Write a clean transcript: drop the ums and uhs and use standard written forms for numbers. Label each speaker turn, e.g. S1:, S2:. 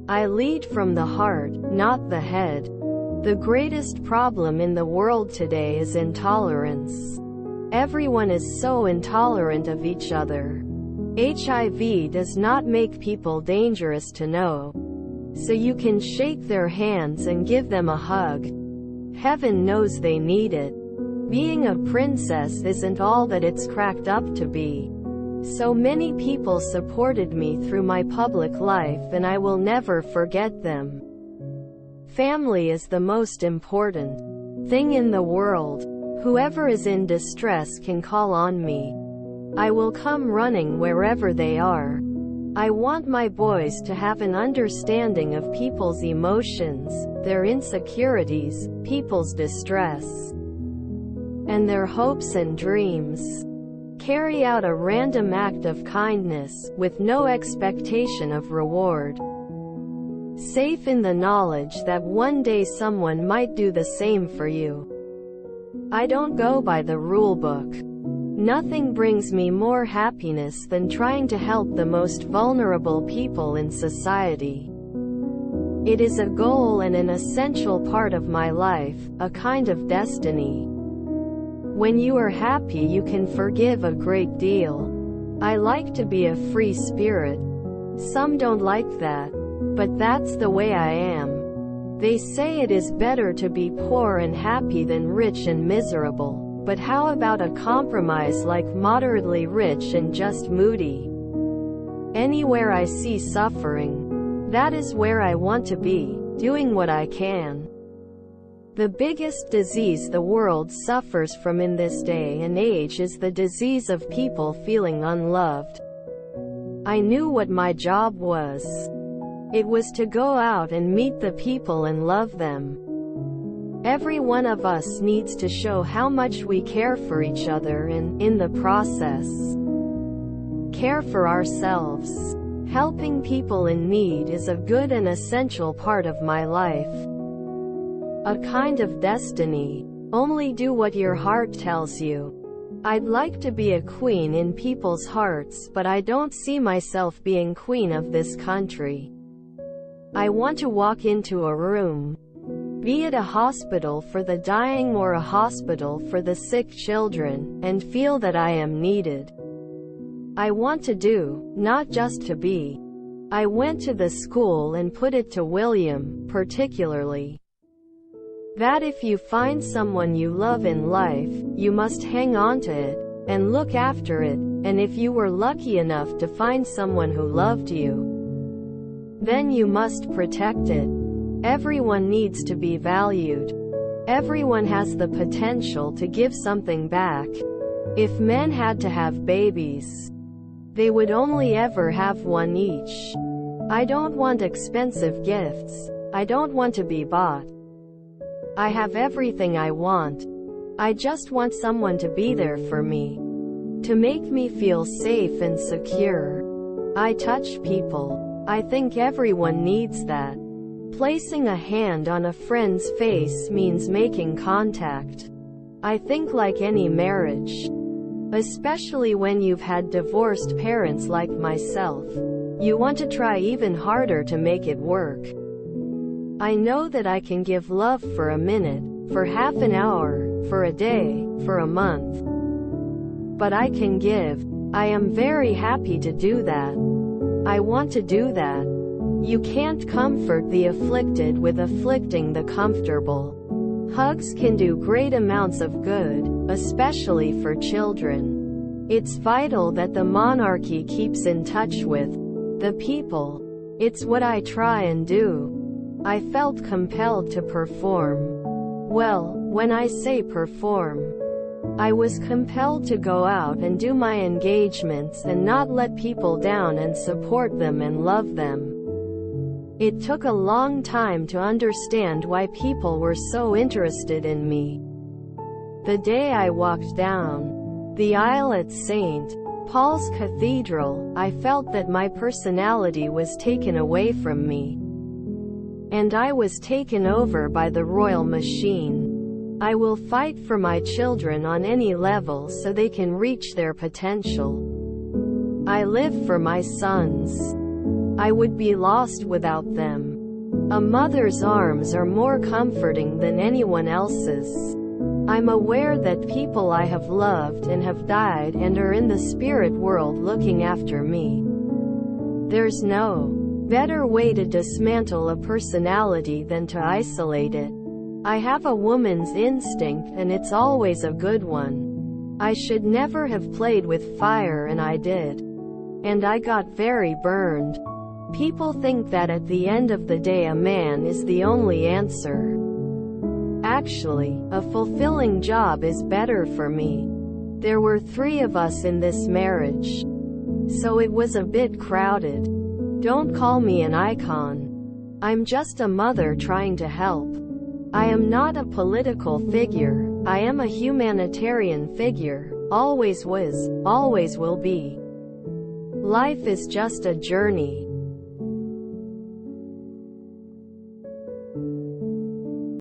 S1: I lead from the heart, not the head. The greatest problem in the world today is intolerance. Everyone is so intolerant of each other. HIV does not make people dangerous to know. So you can shake their hands and give them a hug. Heaven knows they need it. Being a princess isn't all that it's cracked up to be. So many people supported me through my public life, and I will never forget them. Family is the most important thing in the world. Whoever is in distress can call on me. I will come running wherever they are. I want my boys to have an understanding of people's emotions, their insecurities, people's distress, and their hopes and dreams. Carry out a random act of kindness, with no expectation of reward. Safe in the knowledge that one day someone might do the same for you. I don't go by the rule book. Nothing brings me more happiness than trying to help the most vulnerable people in society. It is a goal and an essential part of my life, a kind of destiny. When you are happy, you can forgive a great deal. I like to be a free spirit. Some don't like that. But that's the way I am. They say it is better to be poor and happy than rich and miserable. But how about a compromise like moderately rich and just moody? Anywhere I see suffering, that is where I want to be, doing what I can. The biggest disease the world suffers from in this day and age is the disease of people feeling unloved. I knew what my job was. It was to go out and meet the people and love them. Every one of us needs to show how much we care for each other and, in the process, care for ourselves. Helping people in need is a good and essential part of my life. A kind of destiny. Only do what your heart tells you. I'd like to be a queen in people's hearts, but I don't see myself being queen of this country. I want to walk into a room, be it a hospital for the dying or a hospital for the sick children, and feel that I am needed. I want to do, not just to be. I went to the school and put it to William, particularly, that if you find someone you love in life, you must hang on to it, and look after it, and if you were lucky enough to find someone who loved you, then you must protect it. Everyone needs to be valued. Everyone has the potential to give something back. If men had to have babies, they would only ever have one each. I don't want expensive gifts. I don't want to be bought. I have everything I want. I just want someone to be there for me, to make me feel safe and secure. I touch people. I think everyone needs that. Placing a hand on a friend's face means making contact. I think like any marriage, especially when you've had divorced parents like myself, you want to try even harder to make it work. I know that I can give love for a minute, for half an hour, for a day, for a month. But I can give. I am very happy to do that. I want to do that. You can't comfort the afflicted with afflicting the comfortable. Hugs can do great amounts of good, especially for children. It's vital that the monarchy keeps in touch with the people. It's what I try and do. I felt compelled to perform. Well, when I say perform, I was compelled to go out and do my engagements and not let people down and support them and love them. It took a long time to understand why people were so interested in me. The day I walked down the aisle at St. Paul's Cathedral, I felt that my personality was taken away from me, and I was taken over by the royal machine. I will fight for my children on any level so they can reach their potential. I live for my sons. I would be lost without them. A mother's arms are more comforting than anyone else's. I'm aware that people I have loved and have died and are in the spirit world looking after me. There's no better way to dismantle a personality than to isolate it. I have a woman's instinct and it's always a good one. I should never have played with fire and I did. And I got very burned. People think that at the end of the day a man is the only answer. Actually, a fulfilling job is better for me. There were 3 of us in this marriage. So it was a bit crowded. Don't call me an icon. I'm just a mother trying to help. I am not a political figure. I am a humanitarian figure. Always was, always will be. Life is just a journey.